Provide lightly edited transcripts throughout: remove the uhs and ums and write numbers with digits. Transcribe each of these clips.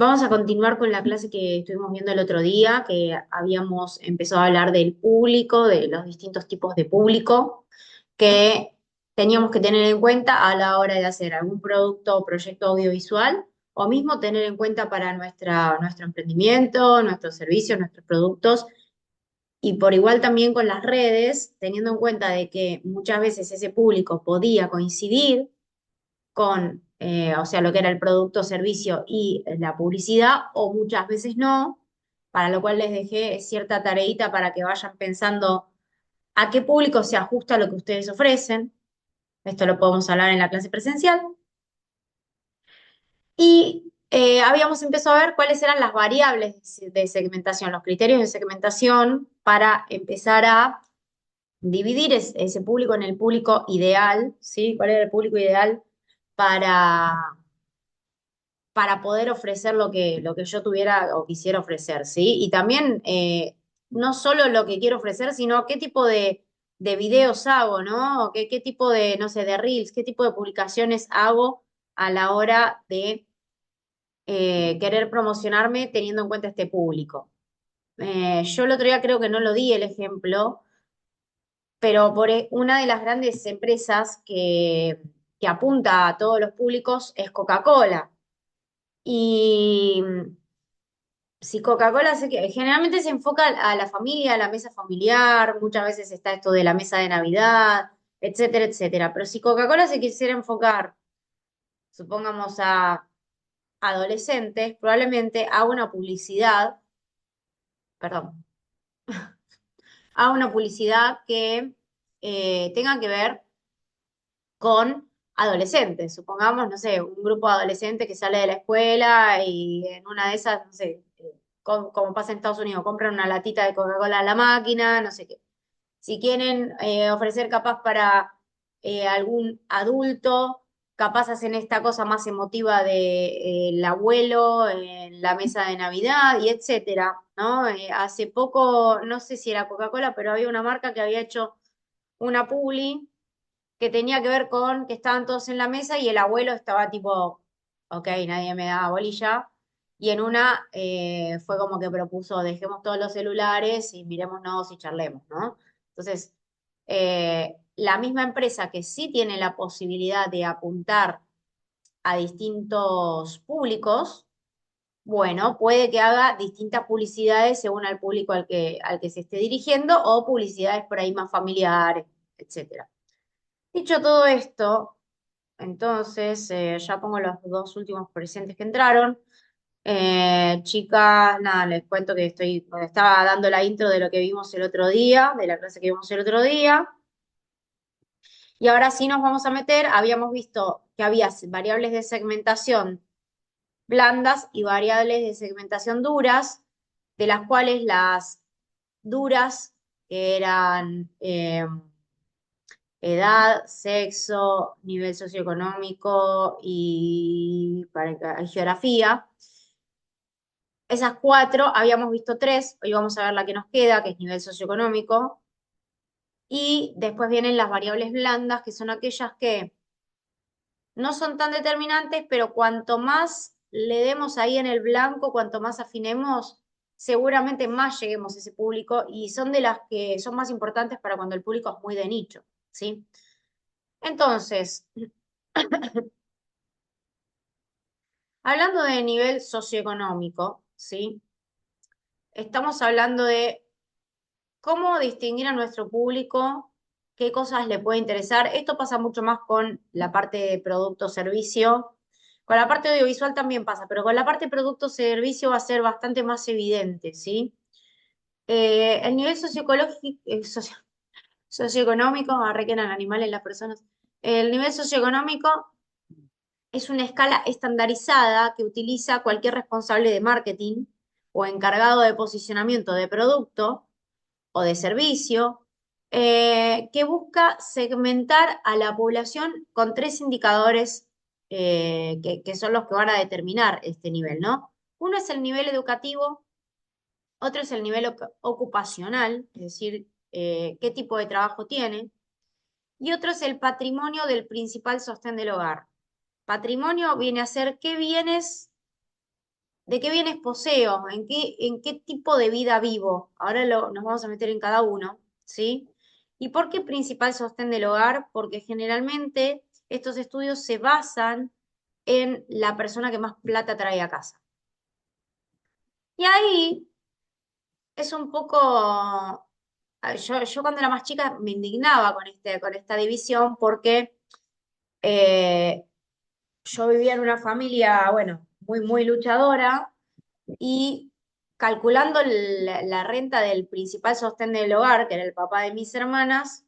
Vamos a continuar con la clase que estuvimos viendo el otro día, que habíamos empezado a hablar del público, de los distintos tipos de público que teníamos que tener en cuenta a la hora de hacer algún producto o proyecto audiovisual, o mismo tener en cuenta para nuestro emprendimiento, nuestros servicios, nuestros productos, y por igual también con las redes, teniendo en cuenta de que muchas veces ese público podía coincidir con, o sea, lo que era el producto, servicio y la publicidad, o muchas veces no, para lo cual les dejé cierta tareita para que vayan pensando a qué público se ajusta lo que ustedes ofrecen. Esto lo podemos hablar en la clase presencial. Y habíamos empezado a ver cuáles eran las variables de segmentación, los criterios de segmentación para empezar a dividir ese público en el público ideal, ¿sí? ¿Cuál era el público ideal para, para poder ofrecer lo que yo tuviera o quisiera ofrecer, ¿sí? Y también no solo lo que quiero ofrecer, sino qué tipo de videos hago, ¿no? O qué tipo de, no sé, de reels, qué tipo de publicaciones hago a la hora de querer promocionarme teniendo en cuenta este público. Yo el otro día creo que no lo di el ejemplo, pero una de las grandes empresas que apunta a todos los públicos es Coca-Cola. Y si Coca-Cola generalmente se enfoca a la familia, a la mesa familiar, muchas veces está esto de la mesa de Navidad, etcétera, etcétera. Pero si Coca-Cola se quisiera enfocar, supongamos, a adolescentes, probablemente haga una publicidad, perdón, haga una publicidad que tenga que ver con adolescentes. Supongamos, no sé, un grupo de adolescentes que sale de la escuela y en una de esas, no sé, como pasa en Estados Unidos, compran una latita de Coca-Cola a la máquina, no sé qué. Si quieren ofrecer capaz para algún adulto, capaz hacen esta cosa más emotiva de el abuelo en la mesa de Navidad y etcétera, ¿no? Hace poco, no sé si era Coca-Cola, pero había una marca que había hecho una publi que tenía que ver con que estaban todos en la mesa y el abuelo estaba tipo, ok, nadie me da bolilla. Y en una fue como que propuso, dejemos todos los celulares y mirémonos y charlemos, ¿no? Entonces, la misma empresa que sí tiene la posibilidad de apuntar a distintos públicos, bueno, puede que haga distintas publicidades según al público al que se esté dirigiendo o publicidades por ahí más familiares, etcétera. Dicho todo esto, entonces ya pongo los dos últimos presentes que entraron. Chicas, nada, les cuento que estaba dando la intro de lo que vimos el otro día, de la clase que vimos el otro día. Y ahora sí nos vamos a meter, habíamos visto que había variables de segmentación blandas y variables de segmentación duras, de las cuales las duras, que eran edad, sexo, nivel socioeconómico y geografía. Esas cuatro, habíamos visto tres, hoy vamos a ver la que nos queda, que es nivel socioeconómico. Y después vienen las variables blandas, que son aquellas que no son tan determinantes, pero cuanto más le demos ahí en el blanco, cuanto más afinemos, seguramente más lleguemos a ese público y son de las que son más importantes para cuando el público es muy de nicho, ¿sí? Entonces, hablando de nivel socioeconómico, ¿sí? Estamos hablando de cómo distinguir a nuestro público, qué cosas le puede interesar. Esto pasa mucho más con la parte de producto-servicio. Con la parte audiovisual también pasa, pero con la parte producto-servicio va a ser bastante más evidente, ¿sí? El nivel socioeconómico, arre que eran animales las personas. El nivel socioeconómico es una escala estandarizada que utiliza cualquier responsable de marketing o encargado de posicionamiento de producto o de servicio, que busca segmentar a la población con tres indicadores que son los que van a determinar este nivel, ¿no? Uno es el nivel educativo, otro es el nivel ocupacional, es decir, qué tipo de trabajo tiene, y otro es el patrimonio del principal sostén del hogar. Patrimonio viene a ser qué bienes ¿De qué bienes poseo? En qué tipo de vida vivo? Ahora nos vamos a meter en cada uno, ¿sí? ¿Y por qué principal sostén del hogar? Porque generalmente estos estudios se basan en la persona que más plata trae a casa. Y ahí es un poco, yo cuando era más chica me indignaba con esta división porque eh, yo vivía en una familia, bueno, muy luchadora y calculando la renta del principal sostén del hogar, que era el papá de mis hermanas,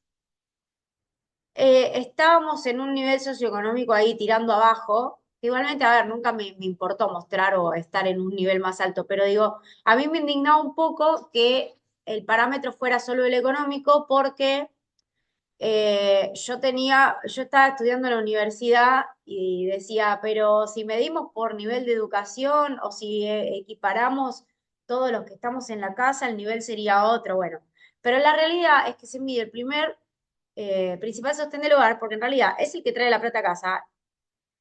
estábamos en un nivel socioeconómico ahí tirando abajo. Igualmente, a ver, nunca me importó mostrar o estar en un nivel más alto, pero digo, a mí me indignaba un poco que el parámetro fuera solo el económico porque yo estaba estudiando en la universidad y decía, pero si medimos por nivel de educación o si equiparamos todos los que estamos en la casa, el nivel sería otro. Bueno, pero la realidad es que se mide el primer principal sostén del hogar, porque en realidad es el que trae la plata a casa,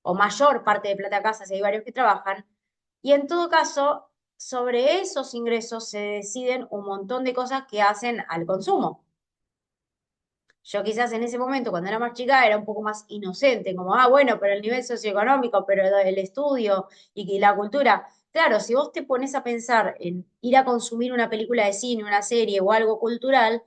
o mayor parte de plata a casa, si hay varios que trabajan, y en todo caso, sobre esos ingresos se deciden un montón de cosas que hacen al consumo. Yo quizás en ese momento, cuando era más chica, era un poco más inocente, como, bueno, pero el nivel socioeconómico, pero el estudio y la cultura. Claro, si vos te pones a pensar en ir a consumir una película de cine, una serie o algo cultural,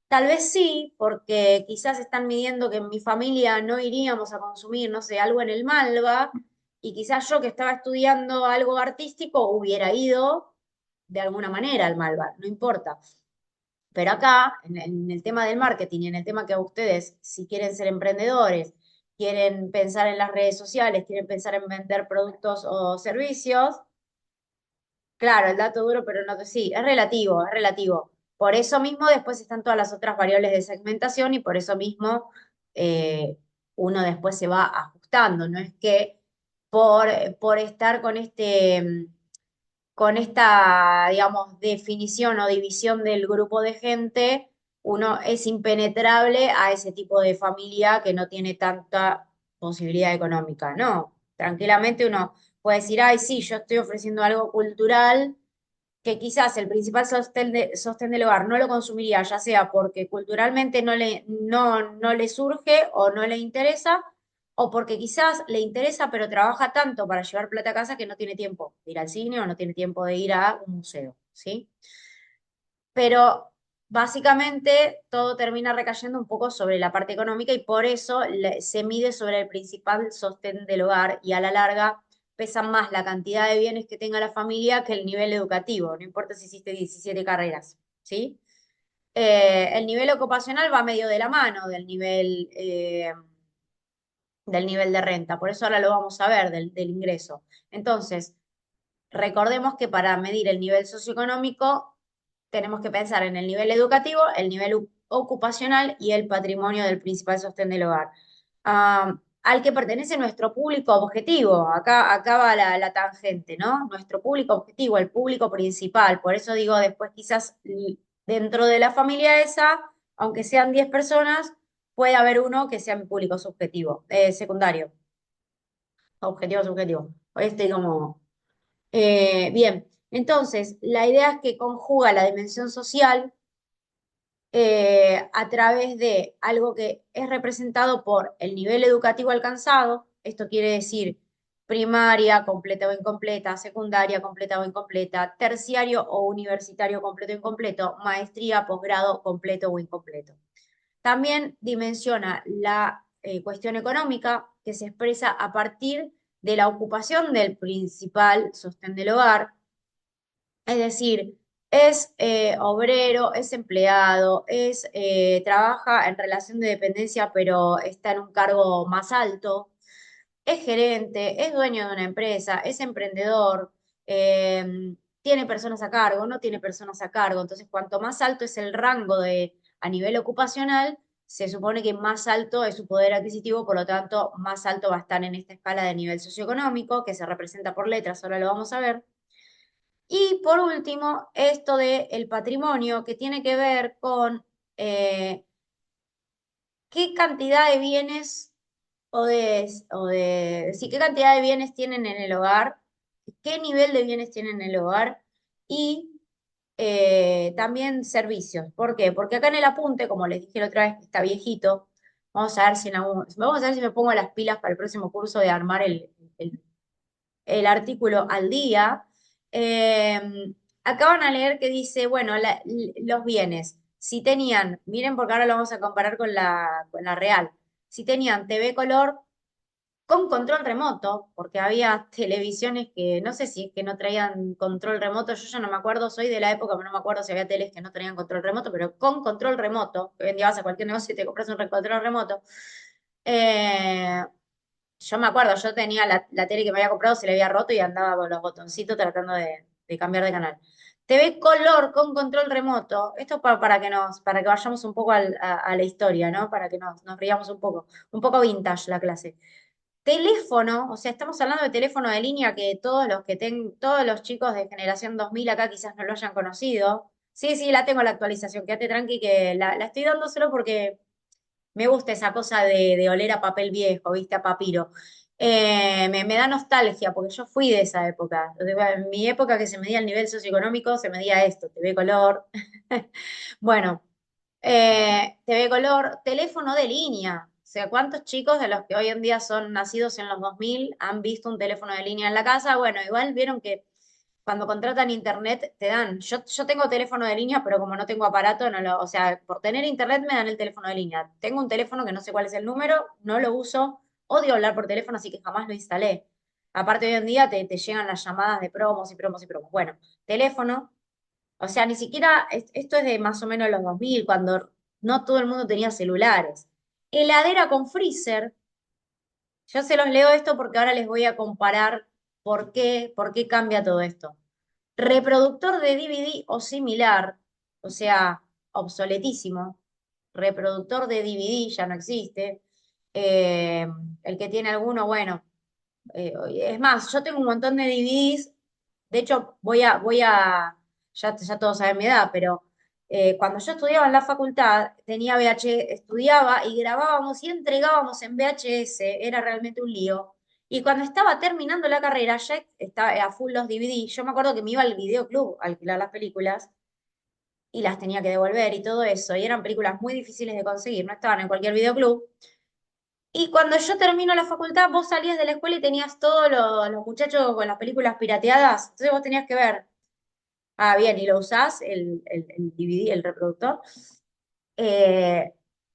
tal vez sí, porque quizás están midiendo que en mi familia no iríamos a consumir, no sé, algo en el Malva, y quizás yo que estaba estudiando algo artístico hubiera ido de alguna manera al Malva, no importa. Pero acá, en el tema del marketing y en el tema que ustedes, si quieren ser emprendedores, quieren pensar en las redes sociales, quieren pensar en vender productos o servicios, claro, el dato duro, pero no, sí, es relativo, es relativo. Por eso mismo después están todas las otras variables de segmentación y por eso mismo eh, uno después se va ajustando. No es que por estar con esta, digamos, definición o división del grupo de gente, uno es impenetrable a ese tipo de familia que no tiene tanta posibilidad económica. No, tranquilamente uno puede decir, ay, sí, yo estoy ofreciendo algo cultural que quizás el principal sostén del hogar no lo consumiría, ya sea porque culturalmente no le surge o no le interesa, o porque quizás le interesa, pero trabaja tanto para llevar plata a casa que no tiene tiempo de ir al cine o no tiene tiempo de ir a un museo, ¿sí? Pero básicamente todo termina recayendo un poco sobre la parte económica y por eso se mide sobre el principal sostén del hogar y a la larga pesa más la cantidad de bienes que tenga la familia que el nivel educativo, no importa si hiciste 17 carreras, ¿sí? El nivel ocupacional va medio de la mano del nivel de renta, por eso ahora lo vamos a ver, del ingreso. Entonces, recordemos que para medir el nivel socioeconómico tenemos que pensar en el nivel educativo, el nivel ocupacional y el patrimonio del principal sostén del hogar. Al que pertenece nuestro público objetivo, acá va la tangente, ¿no? Nuestro público objetivo, el público principal. Por eso digo, después quizás dentro de la familia esa, aunque sean 10 personas, puede haber uno que sea mi público subjetivo, secundario, objetivo subjetivo. Hoy estoy como bien, entonces la idea es que conjuga la dimensión social a través de algo que es representado por el nivel educativo alcanzado, esto quiere decir primaria completa o incompleta, secundaria completa o incompleta, terciario o universitario completo o incompleto, maestría, posgrado completo o incompleto. También dimensiona la cuestión económica que se expresa a partir de la ocupación del principal sostén del hogar, es decir, es obrero, es empleado, trabaja en relación de dependencia, pero está en un cargo más alto, es gerente, es dueño de una empresa, es emprendedor, tiene personas a cargo, no tiene personas a cargo. Entonces, cuanto más alto es el rango a nivel ocupacional, se supone que más alto es su poder adquisitivo, por lo tanto, más alto va a estar en esta escala de nivel socioeconómico, que se representa por letras, ahora lo vamos a ver. Y por último, esto del patrimonio, que tiene que ver con eh, qué cantidad de bienes sí, qué cantidad de bienes tienen en el hogar qué nivel de bienes tienen en el hogar y también servicios. ¿Por qué? Porque acá en el apunte, como les dije la otra vez, que está viejito, vamos a ver si me pongo las pilas para el próximo curso de armar el, el artículo al día. Eh, Acá van a leer que dice, bueno, los bienes, si tenían, miren porque ahora lo vamos a comparar con la real, si tenían TV color con control remoto, porque había televisiones que no sé si es que no traían control remoto, yo ya no me acuerdo, soy de la época, pero no me acuerdo si había teles que no traían control remoto, pero con control remoto, que hoy en día vas a cualquier negocio y te compras un control remoto. Eh, yo me acuerdo, yo tenía la tele que me había comprado, se le había roto y andaba con los botoncitos tratando de cambiar de canal. TV color con control remoto. Esto para que vayamos un poco a la historia, ¿no? Para que nos riamos un poco vintage la clase. Teléfono, o sea, estamos hablando de teléfono de línea que todos los chicos de generación 2000 acá quizás no lo hayan conocido. Sí, sí, la tengo la actualización, quédate tranqui que la estoy dando solo porque me gusta esa cosa de oler a papel viejo, ¿viste? A papiro. Me da nostalgia, porque yo fui de esa época. En mi época que se medía el nivel socioeconómico, se medía esto, TV color. Bueno, TV color, teléfono de línea. O sea, ¿cuántos chicos de los que hoy en día son nacidos en los 2000 han visto un teléfono de línea en la casa? Bueno, igual vieron que cuando contratan internet te dan, yo tengo teléfono de línea, pero como no tengo aparato, o sea, por tener internet me dan el teléfono de línea. Tengo un teléfono que no sé cuál es el número, no lo uso, odio hablar por teléfono, así que jamás lo instalé. Aparte hoy en día te llegan las llamadas de promos y promos y promos. Bueno, teléfono, o sea, ni siquiera, esto es de más o menos los 2000 cuando no todo el mundo tenía celulares. Heladera con freezer, yo se los leo esto porque ahora les voy a comparar por qué cambia todo esto. Reproductor de DVD o similar, o sea, obsoletísimo. Reproductor de DVD ya no existe. Eh, el que tiene alguno, bueno, es más, yo tengo un montón de DVDs. De hecho, ya todos saben mi edad, pero cuando yo estudiaba en la facultad, tenía VH, estudiaba y grabábamos y entregábamos en VHS, era realmente un lío. Y cuando estaba terminando la carrera, ya estaba a full los DVD. Yo me acuerdo que me iba al videoclub a alquilar las películas y las tenía que devolver y todo eso. Y eran películas muy difíciles de conseguir, no estaban en cualquier videoclub. Y cuando yo termino la facultad, vos salías de la escuela y tenías todos los muchachos con las películas pirateadas. Entonces vos tenías que ver. Ah, bien, y lo usás, el DVD, el reproductor. Eh,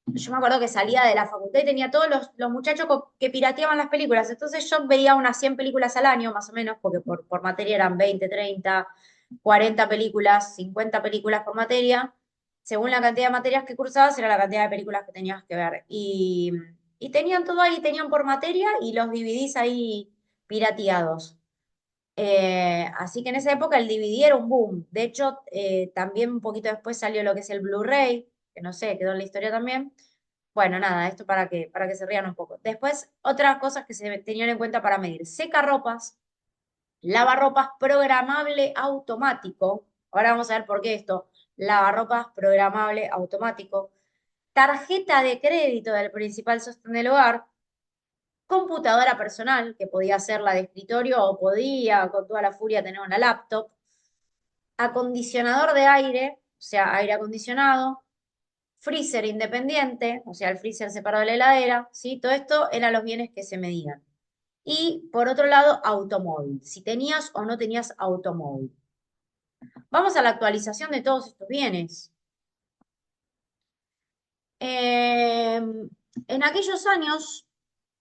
yo me acuerdo que salía de la facultad y tenía todos los muchachos que pirateaban las películas. Entonces yo veía unas 100 películas al año, más o menos, porque por materia eran 20, 30, 40 películas, 50 películas por materia. Según la cantidad de materias que cursabas, era la cantidad de películas que tenías que ver. Y tenían todo ahí, tenían por materia y los DVDs ahí pirateados. Así que en esa época el DVD era un boom. De hecho, también un poquito después salió lo que es el Blu-ray, que no sé, quedó en la historia también. Bueno, nada, esto para que se rían un poco. Después, otras cosas que se tenían en cuenta para medir. Secarropas, lavarropas programable automático. Ahora vamos a ver por qué esto. Lavarropas programable automático. Tarjeta de crédito del principal sostén del hogar, computadora personal, que podía ser la de escritorio o podía con toda la furia tener una laptop, acondicionador de aire, o sea, aire acondicionado, freezer independiente, o sea, el freezer separado de la heladera, ¿sí? Todo esto eran los bienes que se medían. Y por otro lado, automóvil, si tenías o no tenías automóvil. Vamos a la actualización de todos estos bienes. En aquellos años,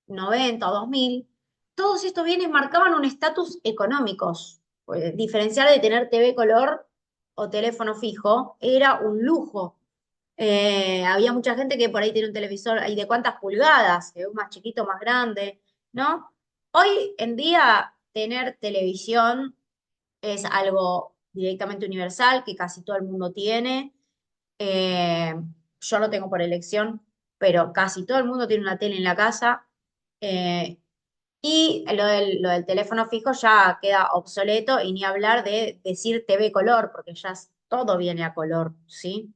90 o 2000, todos estos bienes marcaban un estatus económicos. Pues, diferenciar de tener TV color o teléfono fijo era un lujo. Había mucha gente que por ahí tiene un televisor, ¿y de cuántas pulgadas? Un más chiquito, más grande, ¿no? Hoy en día tener televisión es algo directamente universal que casi todo el mundo tiene. Eh, yo lo tengo por elección, pero casi todo el mundo tiene una tele en la casa. Eh, y lo del teléfono fijo ya queda obsoleto y ni hablar de decir TV color, porque todo viene a color, ¿sí?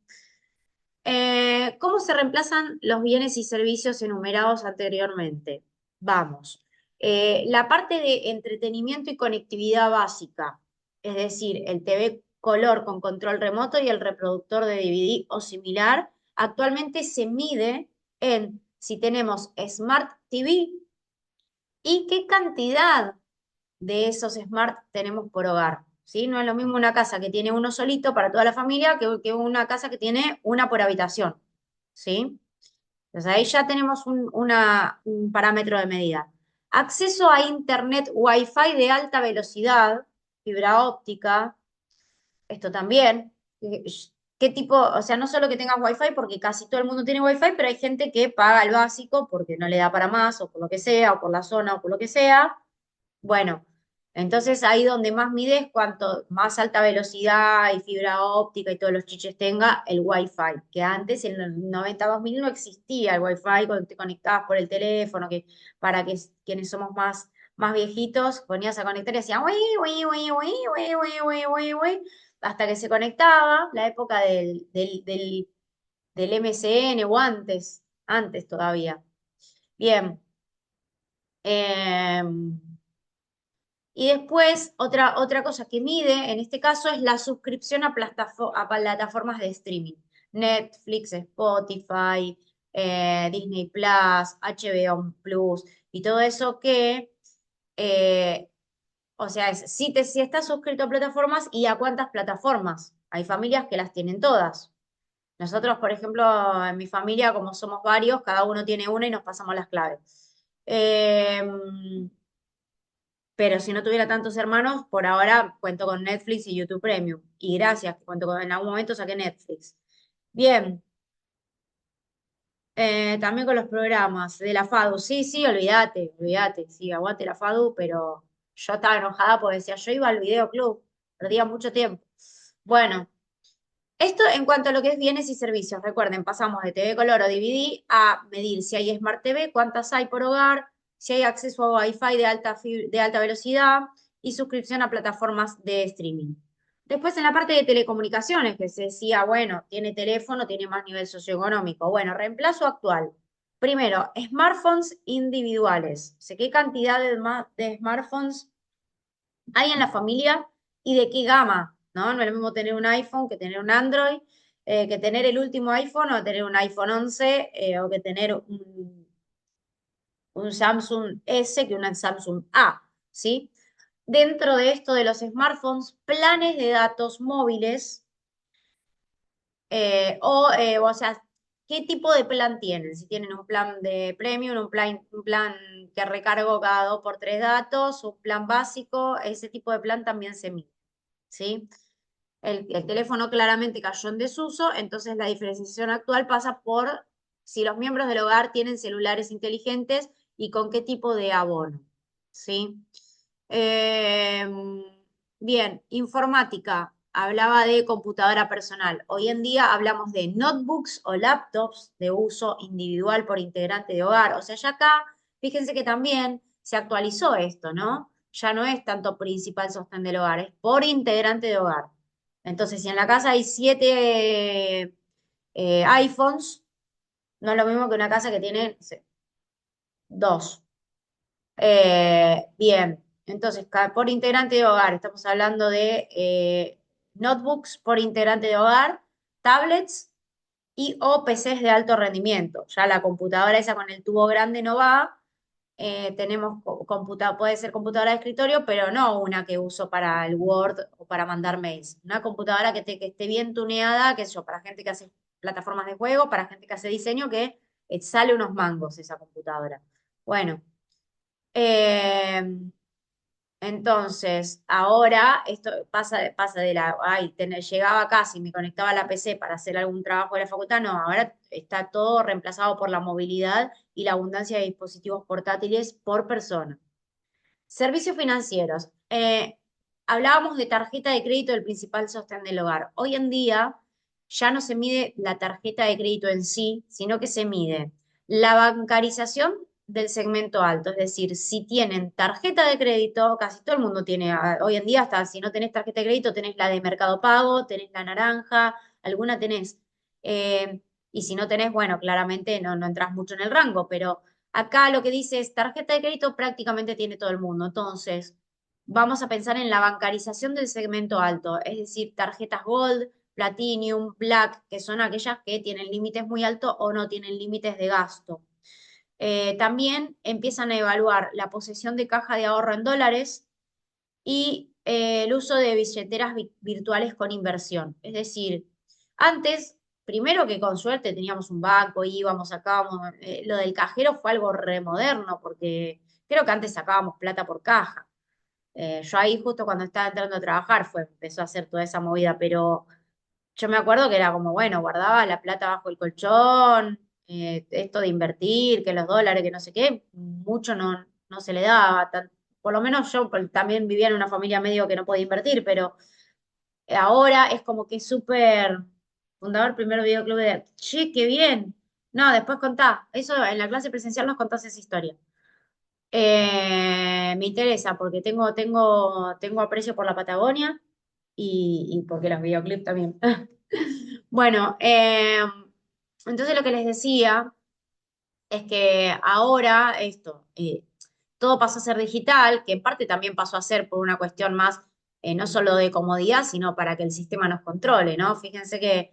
¿Cómo se reemplazan los bienes y servicios enumerados anteriormente? Vamos. La parte de entretenimiento y conectividad básica, es decir, el TV color con control remoto y el reproductor de DVD o similar, actualmente se mide en si tenemos Smart TV y qué cantidad de esos Smart tenemos por hogar. ¿Sí? No es lo mismo una casa que tiene uno solito para toda la familia que una casa que tiene una por habitación. ¿Sí? Entonces ahí ya tenemos un parámetro de medida. Acceso a Internet Wi-Fi de alta velocidad, fibra óptica, esto también. ¿Qué tipo? O sea, no solo que tengas Wi-Fi, porque casi todo el mundo tiene Wi-Fi, pero hay gente que paga el básico porque no le da para más, o por lo que sea, o por la zona, o por lo que sea. Bueno, entonces ahí donde más mides, cuanto más alta velocidad y fibra óptica y todos los chiches tenga, el Wi-Fi, que antes en el 92.000 no existía el Wi-Fi, cuando te conectabas por el teléfono, que para que quienes somos más viejitos, ponías a conectar y decían, uy, uy, uy, uy, uy, uy, uy, uy, uy, hasta que se conectaba, la época del MSN o antes todavía. Bien. em, Y después, otra cosa que mide, en este caso, es la suscripción a plataformas de streaming. Netflix, Spotify, Disney Plus, HBO Plus y todo eso que, eh, o sea, es si estás suscrito a plataformas y a cuántas plataformas. Hay familias que las tienen todas. Nosotros, por ejemplo, en mi familia, como somos varios, cada uno tiene una y nos pasamos las claves. Em, pero si no tuviera tantos hermanos, por ahora cuento con Netflix y YouTube Premium. Y gracias, que en algún momento saqué Netflix. Bien, también con los programas de la FADU. Sí, sí, olvídate. Sí, aguante la FADU, pero yo estaba enojada porque decía, yo iba al videoclub, perdía mucho tiempo. Bueno, esto en cuanto a lo que es bienes y servicios. Recuerden, pasamos de TV color o DVD a medir si hay Smart TV, cuántas hay por hogar, si hay acceso a Wi-Fi de alta velocidad y suscripción a plataformas de streaming. Después en la parte de telecomunicaciones, que se decía, bueno, tiene teléfono, tiene más nivel socioeconómico. Bueno, reemplazo actual. Primero, smartphones individuales. Sé qué cantidad de smartphones hay en la familia y de qué gama, ¿no? No es lo mismo tener un iPhone que tener un Android, que tener el último iPhone o tener un iPhone 11 o que tener un Samsung S que un Samsung A, ¿sí? Dentro de esto de los smartphones, planes de datos móviles o sea, ¿qué tipo de plan tienen? Si tienen un plan de premium, un plan que recargo cada 2 por 3 datos, un plan básico, ese tipo de plan también se mide, ¿sí? El teléfono claramente cayó en desuso, entonces la diferenciación actual pasa por si los miembros del hogar tienen celulares inteligentes y con qué tipo de abono, ¿sí? Eh, Bien, informática. Hablaba de computadora personal. Hoy en día hablamos de notebooks o laptops de uso individual por integrante de hogar. O sea, ya acá, fíjense que también se actualizó esto, ¿no? Ya no es tanto principal sostén del hogar, es por integrante de hogar. Entonces, si en la casa hay 7 iPhones, no es lo mismo que una casa que tiene, no sé, 2. Bien, entonces, por integrante de hogar, estamos hablando de notebooks por integrante de hogar, tablets y o PCs de alto rendimiento. Ya la computadora esa con el tubo grande no va. Tenemos puede ser computadora de escritorio, pero no una que uso para el Word o para mandar mails. Una computadora que esté bien tuneada, qué sé yo, para gente que hace plataformas de juego, para gente que hace diseño, que sale unos mangos esa computadora. Bueno. Eh, entonces, ahora esto pasa de llegaba casi, me conectaba a la PC para hacer algún trabajo de la facultad, no, ahora está todo reemplazado por la movilidad y la abundancia de dispositivos portátiles por persona. Servicios financieros. Hablábamos de tarjeta de crédito del principal sostén del hogar. Hoy en día ya no se mide la tarjeta de crédito en sí, sino que se mide la bancarización del segmento alto. Es decir, si tienen tarjeta de crédito, casi todo el mundo tiene, hoy en día hasta si no tenés tarjeta de crédito, tenés la de Mercado Pago, tenés la naranja, alguna tenés. Y si no tenés, bueno, claramente no entras mucho en el rango, pero Acá lo que dice es tarjeta de crédito prácticamente tiene todo el mundo. Entonces, vamos a pensar en la bancarización del segmento alto, es decir, tarjetas Gold, Platinum, Black, que son aquellas que tienen límites muy altos o no tienen límites de gasto. También empiezan a evaluar la posesión de caja de ahorro en dólares y el uso de billeteras virtuales con inversión. Es decir, antes, primero que con suerte teníamos un banco, íbamos, sacábamos, lo del cajero fue algo remoderno, porque creo que antes sacábamos plata por caja. Yo ahí justo cuando estaba entrando a trabajar empezó a hacer toda esa movida, pero yo me acuerdo que era como, bueno, guardaba la plata bajo el colchón, esto de invertir, que los dólares, que no sé qué, mucho no se le daba. Por lo menos yo también vivía en una familia medio que no podía invertir, pero ahora es como que es súper fundador primer videoclub de, che, qué bien. No, después contá. Eso en la clase presencial nos contás esa historia. Me interesa porque tengo aprecio por la Patagonia y porque los videoclips también. Bueno, entonces lo que les decía es que ahora esto, todo pasó a ser digital, que en parte también pasó a ser por una cuestión más, no solo de comodidad, sino para que el sistema nos controle, ¿no? Fíjense que,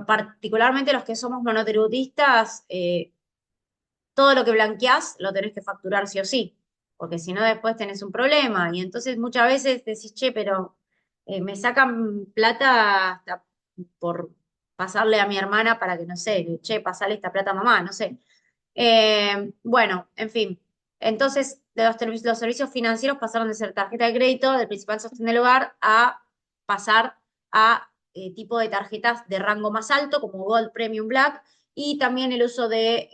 particularmente los que somos monotributistas, todo lo que blanqueás lo tenés que facturar sí o sí, porque si no después tenés un problema. Y entonces muchas veces decís, che, pero me sacan plata hasta por pasarle a mi hermana para que, no sé, che, pasarle esta plata a mamá, no sé. Bueno, en fin. Entonces, los servicios financieros pasaron de ser tarjeta de crédito del principal sostén del hogar a pasar a tipo de tarjetas de rango más alto, como Gold, Premium, Black, y también el uso de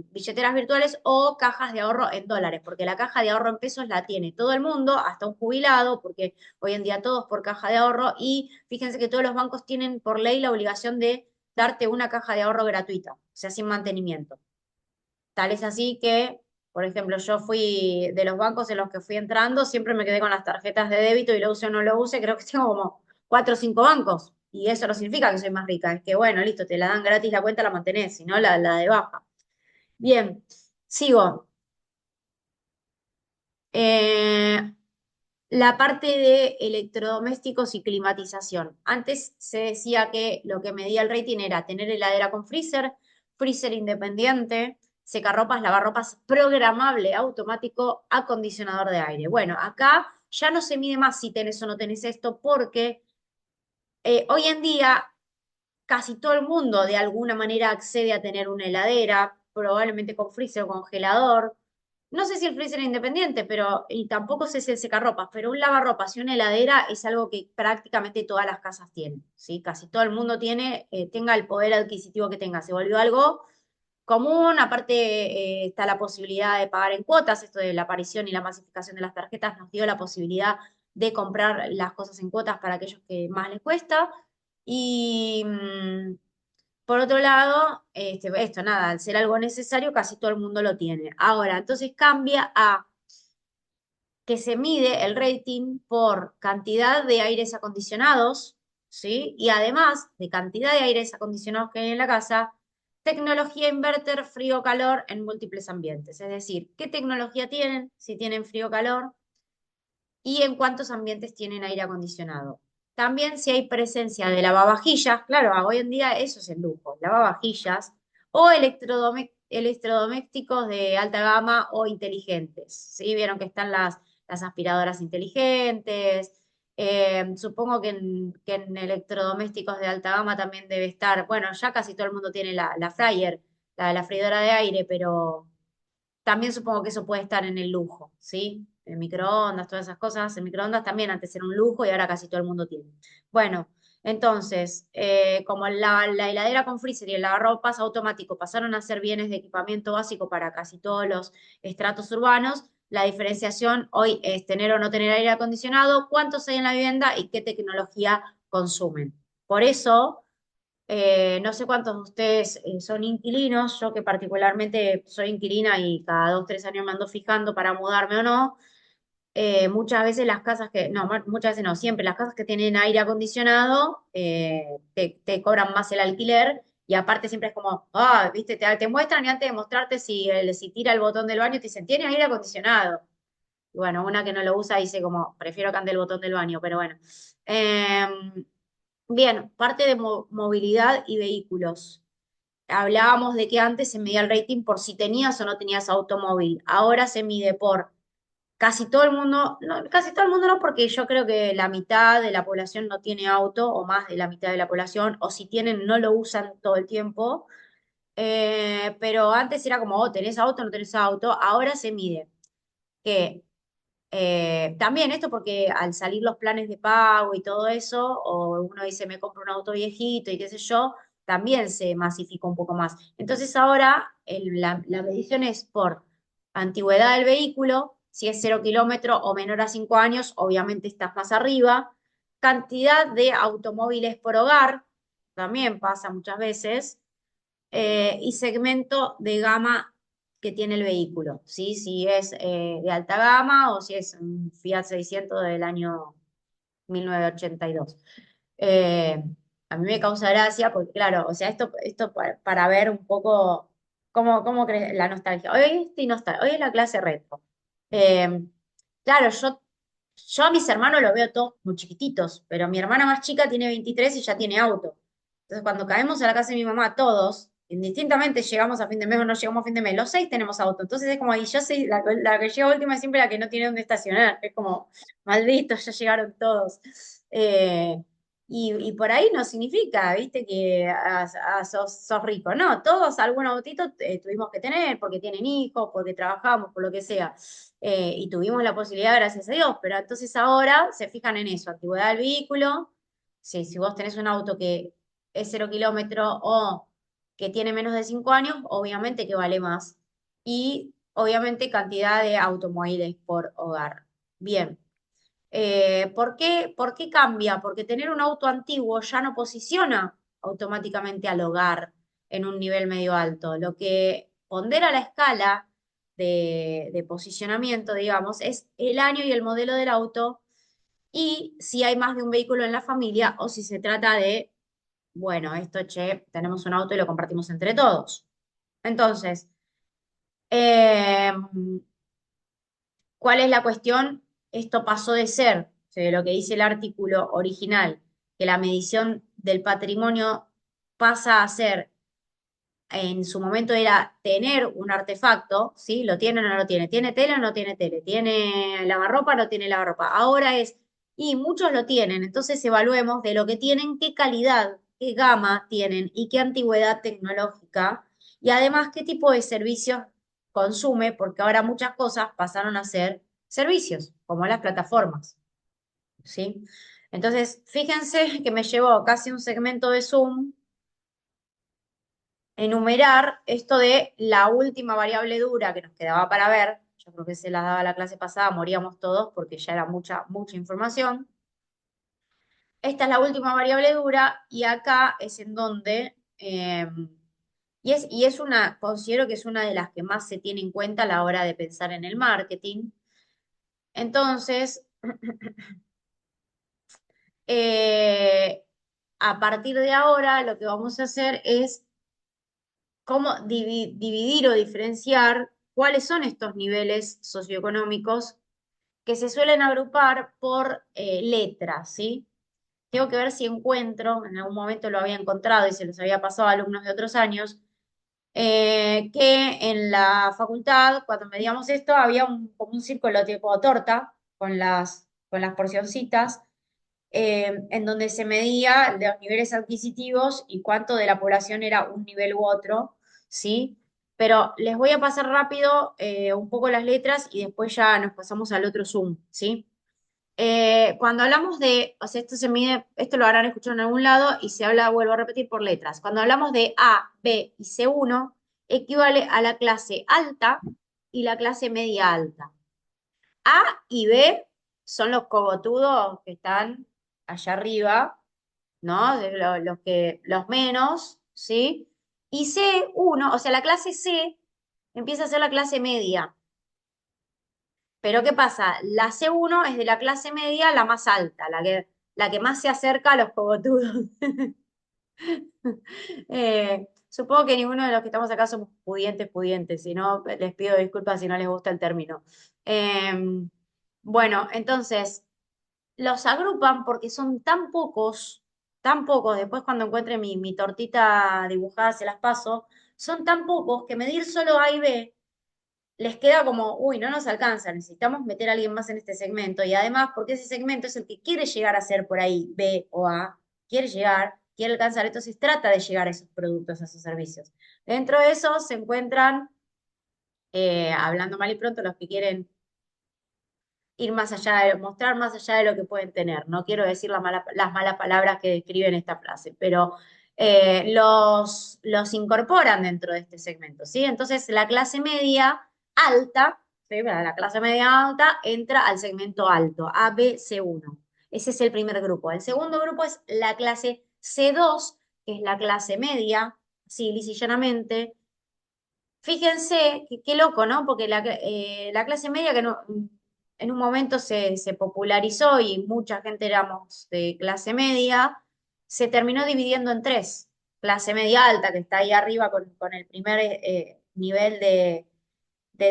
billeteras virtuales o cajas de ahorro en dólares, porque la caja de ahorro en pesos la tiene todo el mundo, hasta un jubilado, porque hoy en día todos por caja de ahorro, y fíjense que todos los bancos tienen por ley la obligación de darte una caja de ahorro gratuita, o sea, sin mantenimiento. Tal es así que, por ejemplo, yo fui de los bancos en los que fui entrando, siempre me quedé con las tarjetas de débito y lo use o no lo use, creo que tengo como cuatro o cinco bancos. Y eso no significa que soy más rica, es que bueno, listo, te la dan gratis la cuenta, la mantenés, si no la de baja. Bien, sigo. Eh, la parte de electrodomésticos y climatización. Antes se decía que lo que medía el rating era tener heladera con freezer, freezer independiente, secarropas, lavarropas programable, automático, acondicionador de aire. Bueno, acá ya no se mide más si tenés o no tenés esto porque hoy en día casi todo el mundo de alguna manera accede a tener una heladera, probablemente con freezer o congelador. No sé si el freezer es independiente, pero, y tampoco sé si el secarropas, pero un lavarropas y una heladera es algo que prácticamente todas las casas tienen, ¿sí? Casi todo el mundo tiene, tenga el poder adquisitivo que tenga. Se volvió algo común, aparte está la posibilidad de pagar en cuotas, esto de la aparición y la masificación de las tarjetas nos dio la posibilidad de comprar las cosas en cuotas para aquellos que más les cuesta. Y por otro lado, esto, nada, al ser algo necesario, casi todo el mundo lo tiene. Ahora, entonces cambia a que se mide el rating por cantidad de aires acondicionados, ¿sí? Y además de cantidad de aires acondicionados que hay en la casa, tecnología inverter frío-calor en múltiples ambientes. Es decir, ¿qué tecnología tienen? Si tienen frío-calor, y en cuántos ambientes tienen aire acondicionado. También si hay presencia de lavavajillas, claro, hoy en día eso es el lujo, lavavajillas o electrodomésticos de alta gama o inteligentes. ¿Sí? Vieron que están las aspiradoras inteligentes. Supongo que en electrodomésticos de alta gama también debe estar, bueno, ya casi todo el mundo tiene la fryer, la freidora de aire, pero también supongo que eso puede estar en el lujo, ¿sí? El microondas, todas esas cosas. El microondas también antes era un lujo y ahora casi todo el mundo tiene. Bueno, entonces, como la heladera con freezer y el lavarropas automático pasaron a ser bienes de equipamiento básico para casi todos los estratos urbanos, la diferenciación hoy es tener o no tener aire acondicionado, cuántos hay en la vivienda y qué tecnología consumen. Por eso no sé cuántos de ustedes son inquilinos, yo que particularmente soy inquilina y cada 2, 3 años me ando fijando para mudarme o no. Muchas veces las casas que, no, muchas veces no, siempre las casas que tienen aire acondicionado te cobran más el alquiler y aparte siempre es como, ah, viste, te muestran y antes de mostrarte si tira el botón del baño te dicen, tiene aire acondicionado. Y bueno, una que no lo usa dice como, prefiero que ande el botón del baño, pero bueno. Bien, parte de movilidad y vehículos. Hablábamos de que antes se medía el rating por si tenías o no tenías automóvil. Ahora se mide por casi todo el mundo, no, casi todo el mundo no, porque yo creo que la mitad de la población no tiene auto, o más de la mitad de la población, o si tienen no lo usan todo el tiempo. Pero antes era como, oh, ¿tenés auto o no tenés auto? Ahora se mide que también esto porque al salir los planes de pago y todo eso, o uno dice me compro un auto viejito y qué sé yo, también se masifica un poco más. Entonces ahora la medición es por antigüedad del vehículo, si es 0 kilómetro o menor a 5 años, obviamente estás más arriba. Cantidad de automóviles por hogar, también pasa muchas veces, y segmento de gama que tiene el vehículo, ¿sí? Si es de alta gama o si es un Fiat 600 del año 1982. Eh, a mí me causa gracia porque, claro, o sea, esto para ver un poco cómo crece la nostalgia. Hoy estoy nostálgica, hoy es la clase retro. Eh, claro, yo a mis hermanos los veo todos muy chiquititos, pero mi hermana más chica tiene 23 y ya tiene auto. Entonces, cuando caemos a la casa de mi mamá, todos, indistintamente llegamos a fin de mes o no llegamos a fin de mes, los seis tenemos auto. Entonces es como, y yo soy la que llega última es siempre la que no tiene dónde estacionar. Es como, malditos, ya llegaron todos. Y por ahí no significa, viste, que sos rico. No, todos algún autito tuvimos que tener porque tienen hijos, porque trabajamos, por lo que sea. Y tuvimos la posibilidad, gracias a Dios. Pero entonces ahora se fijan en eso, antigüedad del vehículo. Sí, si vos tenés un auto que es 0 kilómetro o que tiene menos de 5 años, obviamente que vale más. Y obviamente cantidad de automóviles por hogar. Bien. ¿Por qué cambia? Porque tener un auto antiguo ya no posiciona automáticamente al hogar en un nivel medio alto. Lo que pondera la escala de posicionamiento, digamos, es el año y el modelo del auto y si hay más de un vehículo en la familia o si se trata de, bueno, esto, che, tenemos un auto y lo compartimos entre todos. Entonces, eh, ¿cuál es la cuestión? Esto pasó de ser, o sea, de lo que dice el artículo original, que la medición del patrimonio pasa a ser, en su momento era tener un artefacto, ¿sí? ¿Lo tiene o no lo tiene? ¿Tiene tele o no tiene tele? ¿Tiene lavarropa o no tiene lavarropa? Ahora es, y muchos lo tienen, entonces evaluemos de lo que tienen, qué calidad, qué gama tienen y qué antigüedad tecnológica y además qué tipo de servicios consume, porque ahora muchas cosas pasaron a ser servicios, como las plataformas, ¿sí? Entonces, fíjense que me llevó casi un segmento de Zoom enumerar esto de la última variable dura que nos quedaba para ver. Yo creo que se las daba la clase pasada, moríamos todos porque ya era mucha información. Esta es la última variable dura y acá es en donde, y es una, considero que es una de las que más se tiene en cuenta a la hora de pensar en el marketing. Entonces, eh, a partir de ahora lo que vamos a hacer es cómo dividir o diferenciar cuáles son estos niveles socioeconómicos que se suelen agrupar por letras, ¿sí? Tengo que ver si encuentro, en algún momento lo había encontrado y se los había pasado a alumnos de otros años, que en la facultad, cuando medíamos esto, había como un círculo tipo torta con las porcioncitas, en donde se medía los niveles adquisitivos y cuánto de la población era un nivel u otro, ¿sí? Pero les voy a pasar rápido un poco las letras y después ya nos pasamos al otro Zoom, ¿sí? Cuando hablamos de, o sea, esto se mide, esto lo habrán escuchado en algún lado y se habla, vuelvo a repetir, por letras. Cuando hablamos de A, B y C1, equivale a la clase alta y la clase media alta. A y B son los cogotudos que están allá arriba, ¿no? Los menos, ¿sí? Y C1, o sea, la clase C empieza a ser la clase media. Pero ¿qué pasa? La C1 es de la clase media la más alta, la que más se acerca a los cogotudos. Supongo que ninguno de los que estamos acá somos pudientes, pudientes, si no, les pido disculpas si no les gusta el término. Eh, bueno, entonces, los agrupan porque son tan pocos, después cuando encuentre mi tortita dibujada se las paso, son tan pocos que medir solo A y B les queda como, uy, no nos alcanza, necesitamos meter a alguien más en este segmento. Y además, porque ese segmento es el que quiere llegar a ser por ahí B o A, quiere llegar, quiere alcanzar, entonces trata de llegar a esos productos, a esos servicios. Dentro de eso se encuentran, hablando mal y pronto, los que quieren ir más allá de, mostrar más allá de lo que pueden tener. No quiero decir las malas palabras que describen esta frase, pero los incorporan dentro de este segmento, ¿sí? Entonces la clase media alta, ¿sí? La clase media alta entra al segmento alto, A, B, C1. Ese es el primer grupo. El segundo grupo es la clase C2, que es la clase media, sí, lisa y llanamente. Fíjense, qué loco, ¿no? Porque la clase media que no, en un momento se popularizó y mucha gente éramos de clase media, se terminó dividiendo en tres. Clase media alta, que está ahí arriba con el primer nivel de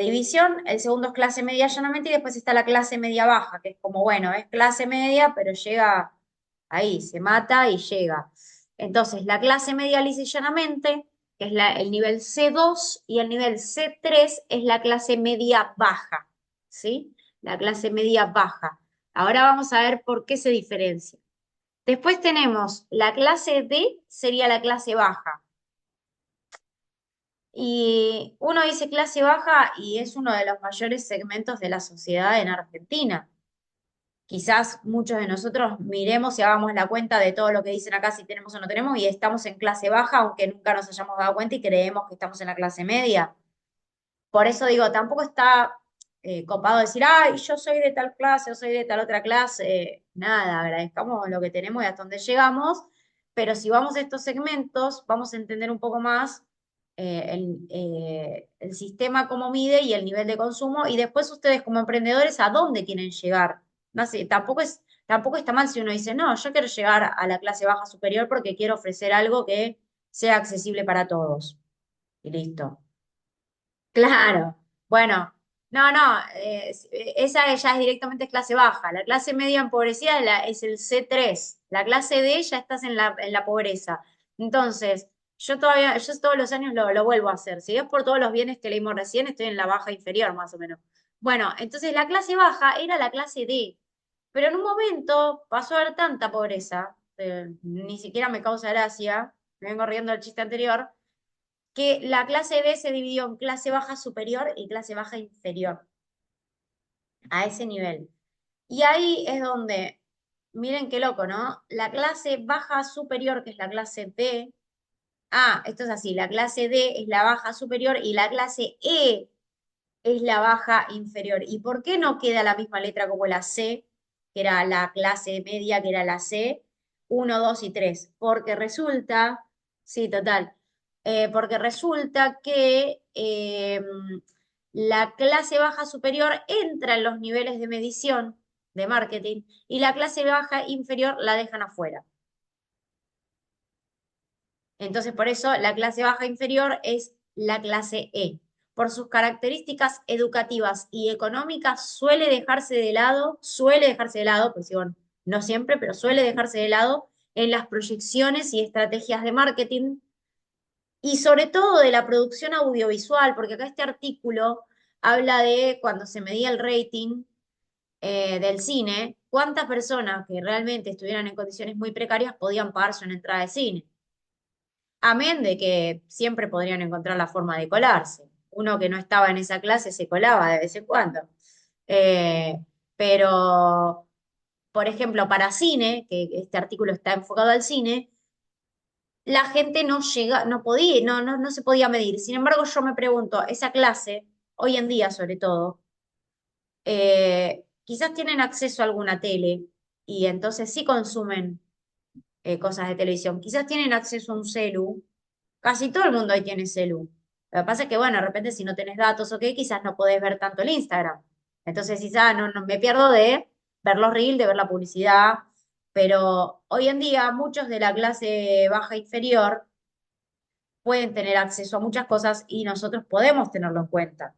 división, el segundo es clase media llanamente y después está la clase media baja, que es como, bueno, es clase media, pero llega ahí, se mata y llega. Entonces, la clase media lisa y llanamente, que es el nivel C2, y el nivel C3 es la clase media baja, ¿sí? La clase media baja. Ahora vamos a ver por qué se diferencia. Después tenemos la clase D, sería la clase baja. Y uno dice clase baja y es uno de los mayores segmentos de la sociedad en Argentina. Quizás muchos de nosotros miremos y hagamos la cuenta de todo lo que dicen acá, si tenemos o no tenemos, y estamos en clase baja, aunque nunca nos hayamos dado cuenta y creemos que estamos en la clase media. Por eso digo, tampoco está copado decir, ay, yo soy de tal clase, yo soy de tal otra clase. Nada, agradezcamos lo que tenemos y hasta dónde llegamos, pero si vamos a estos segmentos, vamos a entender un poco más el sistema cómo mide y el nivel de consumo, y después ustedes como emprendedores, ¿a dónde quieren llegar? No sé, tampoco está mal si uno dice, no, yo quiero llegar a la clase baja superior porque quiero ofrecer algo que sea accesible para todos. Y listo. Claro, bueno, no, no, esa ya es directamente clase baja. La clase media empobrecida es el C3. La clase D ya estás en la pobreza. Entonces, yo todos los años lo vuelvo a hacer. Si es por todos los bienes que leímos recién, estoy en la baja inferior, más o menos. Bueno, entonces la clase baja era la clase D. Pero en un momento pasó a haber tanta pobreza, ni siquiera me causa gracia, me vengo riendo del chiste anterior, que la clase B se dividió en clase baja superior y clase baja inferior, a ese nivel. Y ahí es donde, miren qué loco, ¿no? La clase baja superior, que es la clase B, esto es así, la clase D es la baja superior y la clase E es la baja inferior. ¿Y por qué no queda la misma letra como la C, que era la clase media, que era la C, uno, 2 y 3? Porque resulta, sí, total, porque resulta que la clase baja superior entra en los niveles de medición de marketing y la clase baja inferior la dejan afuera. Entonces, por eso la clase baja inferior es la clase E. Por sus características educativas y económicas, suele dejarse de lado, pues digo, no siempre, pero suele dejarse de lado en las proyecciones y estrategias de marketing y sobre todo de la producción audiovisual, porque acá este artículo habla de cuando se medía el rating del cine, cuántas personas que realmente estuvieran en condiciones muy precarias podían pagarse una entrada de cine. Amén de que siempre podrían encontrar la forma de colarse. Uno que no estaba en esa clase se colaba de vez en cuando. Eh, pero, por ejemplo, para cine, que este artículo está enfocado al cine, la gente no llega, no podía, no se podía medir. Sin embargo, yo me pregunto, esa clase, hoy en día sobre todo, quizás tienen acceso a alguna tele y entonces sí consumen cosas de televisión. Quizás tienen acceso a un celu. Casi todo el mundo ahí tiene celu. Lo que pasa es que, bueno, de repente si no tenés datos o qué, quizás no podés ver tanto el Instagram. Entonces quizás no me pierdo de ver los reels, de ver la publicidad. pero hoy en día muchos de la clase baja inferior pueden tener acceso a muchas cosas y nosotros podemos tenerlo en cuenta.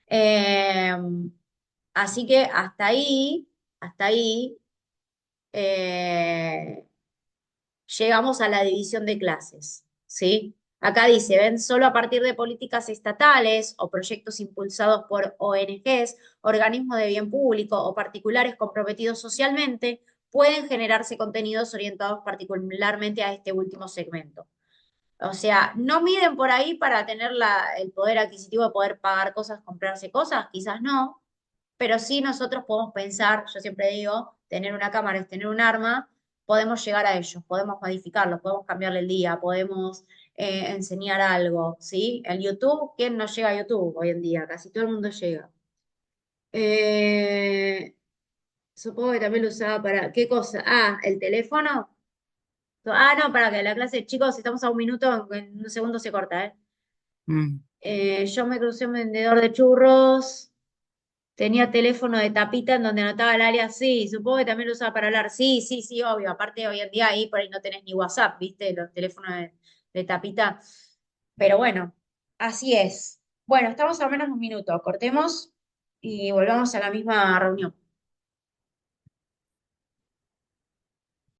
Eh, Así que hasta ahí, eh, llegamos a la división de clases, ¿sí? Acá dice, ven, solo a partir de políticas estatales o proyectos impulsados por ONGs, organismos de bien público o particulares comprometidos socialmente, pueden generarse contenidos orientados particularmente a este último segmento. O sea, no miden por ahí para tener el poder adquisitivo de poder pagar cosas, comprarse cosas, quizás no, pero sí nosotros podemos pensar, yo siempre digo, tener una cámara es tener un arma, podemos llegar a ellos, podemos modificarlos, podemos cambiarle el día, podemos enseñar algo, ¿sí? El YouTube, ¿quién no llega a YouTube hoy en día? Casi todo el mundo llega. Eh, Supongo que también lo usaba para, ¿qué cosa? Ah, el teléfono. Ah, no, para que la clase, chicos, si estamos a un minuto, en un segundo se corta, ¿eh? Mm. Yo me crucé un vendedor de churros. Tenía teléfono de tapita en donde anotaba el área, sí, supongo que también lo usaba para hablar, sí, sí, sí, obvio, aparte hoy en día ahí por ahí no tenés ni WhatsApp, ¿viste? Los teléfonos de tapita, pero bueno, así es. Bueno, estamos a menos de un minuto, cortemos y volvamos a la misma reunión.